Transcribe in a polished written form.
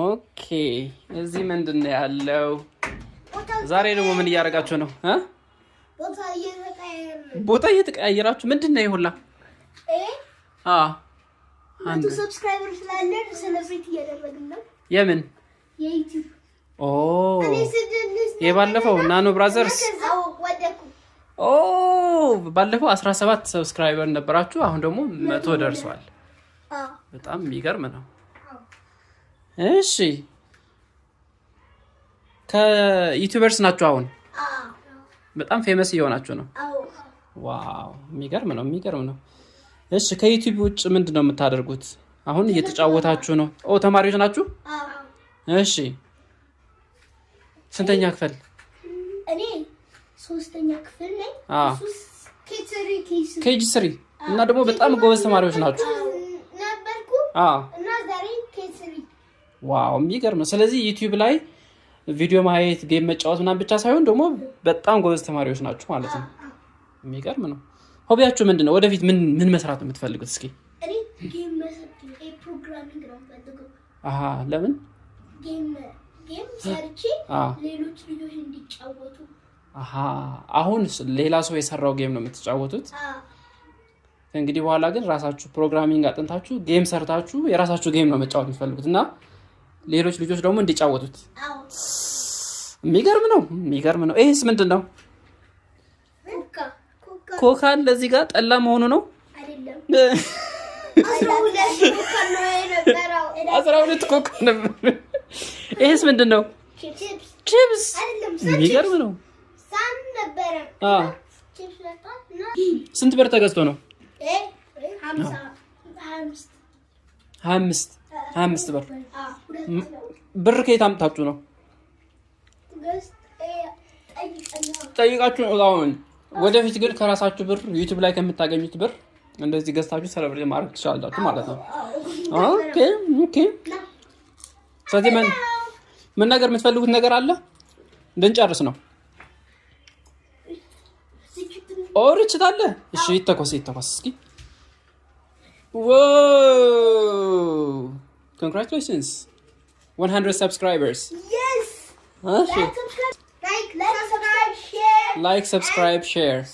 ኦኬ እዚህ ምንድን ነው ያለው? ዛሬ ደግሞ ምን እያደረጋችሁ ነው? ቦታ እየተቀያየራችሁ ምንድን ነው ይሁላ? አንዱ ሰብስክራይበር ስላለን ሴሌብሬት እያደረግን ነው። የምን የዩቲዩብ የባለፈው ናኖ ብራዘርስ ባለፈው 17 ሰብስክራይበር ነበራችሁ። አሁን ደግሞ 100 ደርሷል። በጣም የሚገርም ነው። እሺ ከዩቲዩበርስ ናችሁ አሁን? በጣም ፌመስ እየሆናችሁ ነው። ዋው የሚገርም ነው። እሺ ከዩቲዩብ ውጭ ምንድነው የምታደርጉት? አሁን እየተጫወታችሁ ነው? ተማሪዎች ናችሁ? እሺ ስንተኛ ክፍል? እኔ 3ኛ ክፍል ነኝ። ኬጂ 3 እና ደግሞ በጣም ጎበዝ ተማሪዎች ናችሁ ነበርኩ እና ዛሬ ኬጂ 3። ዋው የሚገርም ነው። ስለዚህ ዩቲዩብ ላይ ቪዲዮ ማየት፣ ጌም መጫወት ምናምን ብቻ ሳይሆን ደግሞ በጣም ጎበዝ ተማሪዎች ናችሁ ማለት ነው። የሚገርም ነው። ሆቢያችሁ ምንድነው? ወደፊት ምን መስራት ነው የምትፈልጉት? እስኪ እኔ ጌም መስራት ፕሮግራሚንግ ነው የምፈልገው። ለምን? ጌም ሰርቼ ሌሎች ልጆች እንዲጫወቱ። አሁን ሌላ ሰው የሰራው ጌም ነው የምትጫወቱት? እንግዲህ በኋላ ግን ራሳችሁ ፕሮግራሚንግ አጥንታችሁ ጌም ሰርታችሁ የራሳችሁ ጌም ነው መጫወት የምትፈልጉት እና ሌሎች ልጆች ደግሞ እንዲጫወቱት። የሚገርም ነው። ይሄስ ምንድን ነው? ኮካ ለዚህ ጋር ጠላ መሆኑ ነው? አይደለም 12 ኮካ ነበር። ይሄስ ምንድን ነው? ቺፕስ። የሚገርም ነው። ሳን ነበር። ቺፕስ ለጣና ስንት ብር ተገዝቶ ነው? 25 ብር። ብር ከየት አምጥታችሁ ነው? ጠይቃችሁ ነው? አሁን ወደፊት ግን ከራሳችሁ ብር ዩቲዩብ ላይ ከምታገኙት ብር እንደዚህ ገዝታችሁ ሰለብሬት ማድረግ ትችላላችሁ ማለት ነው። ኦኬ። ስለዚህ ምን ነገር የምትፈልጉት ነገር አለ? እንድንጨርስ ነው። ኦርችት አለ? እሺ ይተኮስ እስኪ። Whoa! Congratulations! 100 subscribers. Yes. Like, subscribe, share.